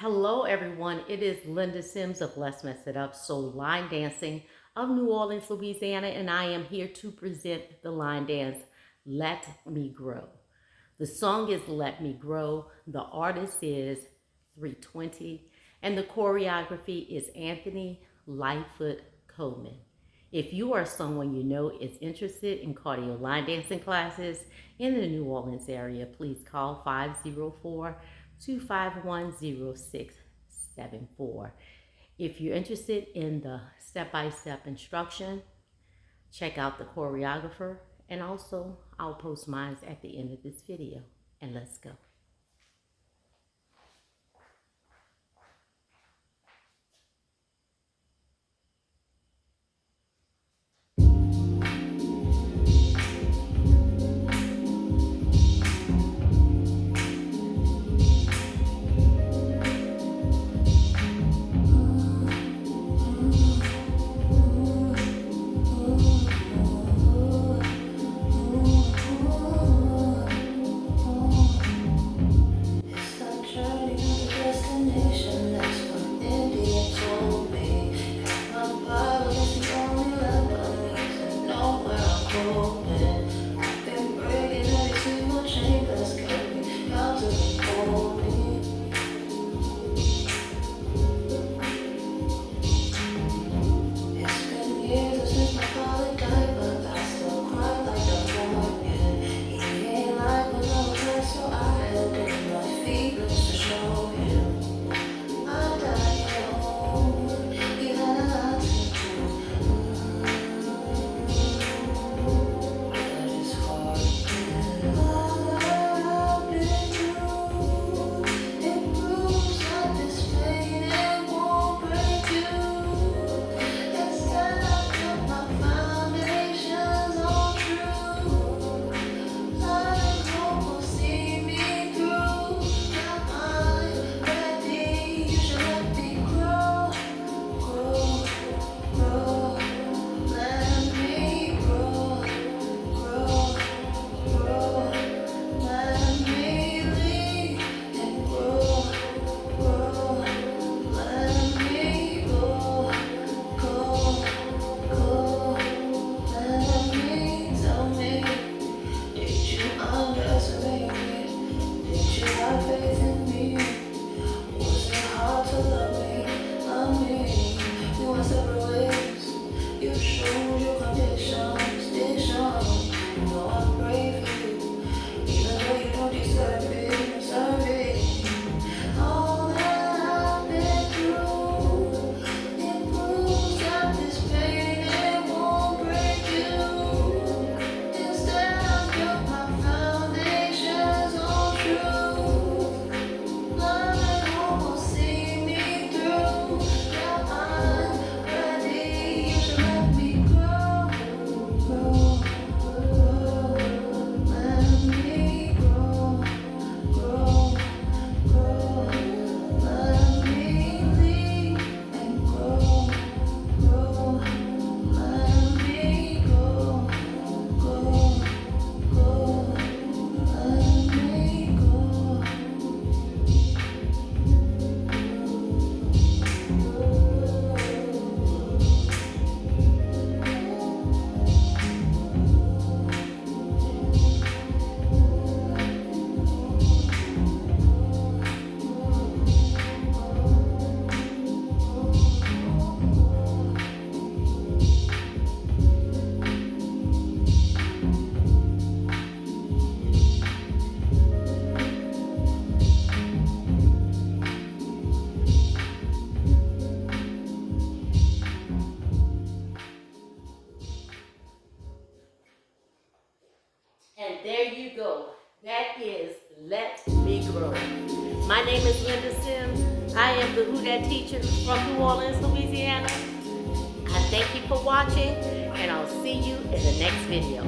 Hello everyone, it is Linda Sims of Let's Mess It Up, Soul Line Dancing of New Orleans, Louisiana, and I am here to present the line dance, Let Me Grow. The song is Let Me Grow, the artist is 320, and the choreography is Anthony Lightfoot Coleman. If you are someone you know is interested in cardio line dancing classes in the New Orleans area, please call 504-251-0674. If you're interested in the step-by-step instruction, check out the choreographer, and also I'll post mine at the end of this video. And let's go. And there you go. That is Let Me Grow. My name is Linda Sims. I am the Who Dat teacher from New Orleans, Louisiana. I thank you for watching, and I'll see you in the next video.